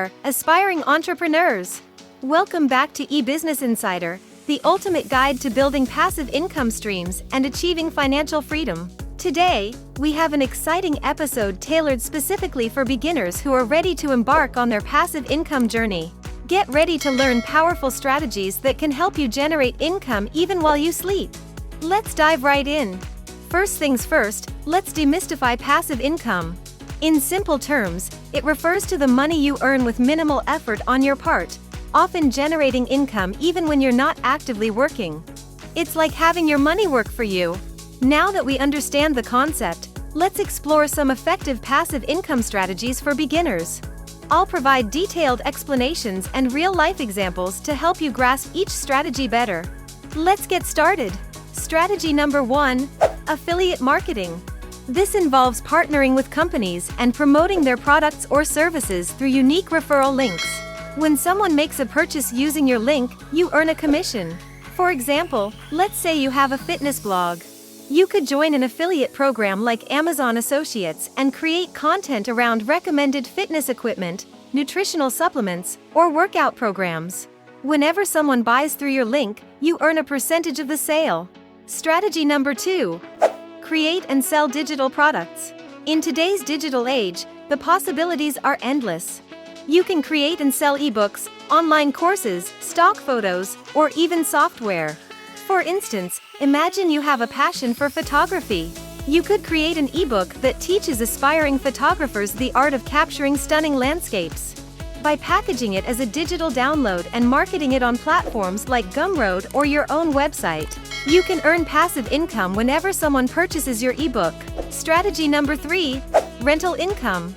there, aspiring entrepreneurs. Welcome back to eBusiness Insider, the ultimate guide to building passive income streams and achieving financial freedom. Today, we have an exciting episode tailored specifically for beginners who are ready to embark on their passive income journey. Get ready to learn powerful strategies that can help you generate income even while you sleep. Let's dive right in. First things first, let's demystify passive income. In simple terms, it refers to the money you earn with minimal effort on your part, often generating income even when you're not actively working. It's like having your money work for you. Now that we understand the concept, let's explore some effective passive income strategies for beginners. I'll provide detailed explanations and real-life examples to help you grasp each strategy better. Let's get started. Strategy number 1: affiliate marketing. This involves partnering with companies and promoting their products or services through unique referral links. When someone makes a purchase using your link, you earn a commission. For example, let's say you have a fitness blog. You could join an affiliate program like Amazon Associates and create content around recommended fitness equipment, nutritional supplements, or workout programs. Whenever someone buys through your link, you earn a percentage of the sale. Strategy number 2: create and sell digital products. In today's digital age, the possibilities are endless. You can create and sell ebooks, online courses, stock photos, or even software. For instance, imagine you have a passion for photography. You could create an ebook that teaches aspiring photographers the art of capturing stunning landscapes. By packaging it as a digital download and marketing it on platforms like Gumroad or your own website, you can earn passive income whenever someone purchases your ebook. Strategy number 3: rental income.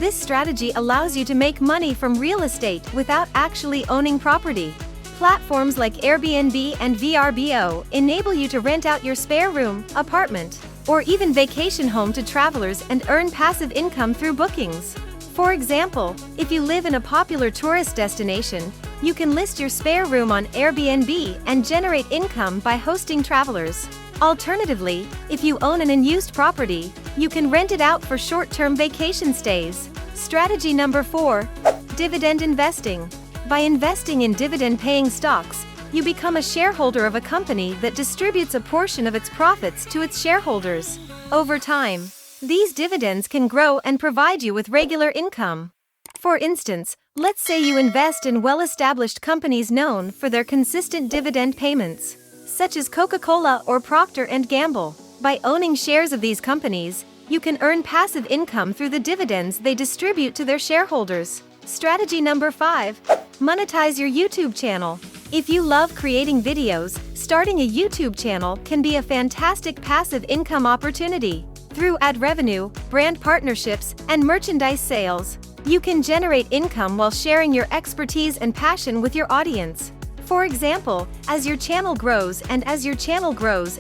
This strategy allows you to make money from real estate without actually owning property. Platforms like Airbnb and VRBO enable you to rent out your spare room, apartment, or even vacation home to travelers and earn passive income through bookings. For example, if you live in a popular tourist destination, you can list your spare room on Airbnb and generate income by hosting travelers. Alternatively, if you own an unused property, you can rent it out for short-term vacation stays. Strategy number 4: dividend investing. By investing in dividend-paying stocks, you become a shareholder of a company that distributes a portion of its profits to its shareholders. Over time, these dividends can grow and provide you with regular income. For instance, let's say you invest in well-established companies known for their consistent dividend payments, such as Coca-Cola or Procter & Gamble. By owning shares of these companies, you can earn passive income through the dividends they distribute to their shareholders. Strategy number 5: monetize your YouTube channel. If you love creating videos, starting a YouTube channel can be a fantastic passive income opportunity. Through ad revenue, brand partnerships, and merchandise sales, you can generate income while sharing your expertise and passion with your audience. For example, as your channel grows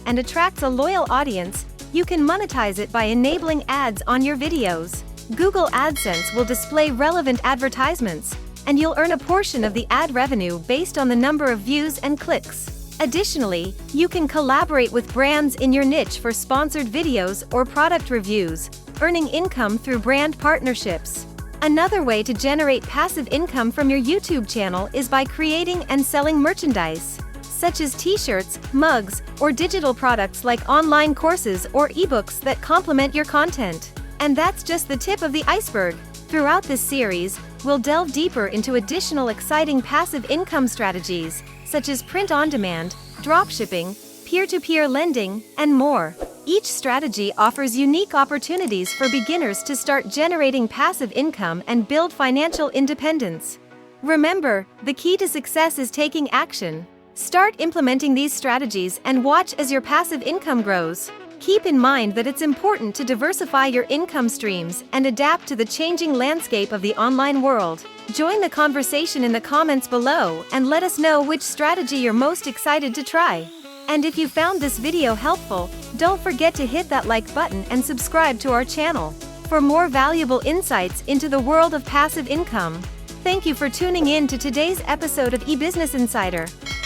and attracts a loyal audience, you can monetize it by enabling ads on your videos. Google AdSense will display relevant advertisements, and you'll earn a portion of the ad revenue based on the number of views and clicks. Additionally, you can collaborate with brands in your niche for sponsored videos or product reviews, earning income through brand partnerships. Another way to generate passive income from your YouTube channel is by creating and selling merchandise, such as t-shirts, mugs, or digital products like online courses or ebooks that complement your content. And that's just the tip of the iceberg. Throughout this series, we'll delve deeper into additional exciting passive income strategies, such as print-on-demand, dropshipping, peer-to-peer lending, and more. Each strategy offers unique opportunities for beginners to start generating passive income and build financial independence. Remember, the key to success is taking action. Start implementing these strategies and watch as your passive income grows. Keep in mind that it's important to diversify your income streams and adapt to the changing landscape of the online world. Join the conversation in the comments below and let us know which strategy you're most excited to try. And if you found this video helpful, don't forget to hit that like button and subscribe to our channel for more valuable insights into the world of passive income. Thank you for tuning in to today's episode of eBusiness Insider.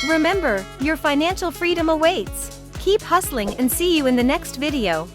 Remember, your financial freedom awaits. Keep hustling and see you in the next video.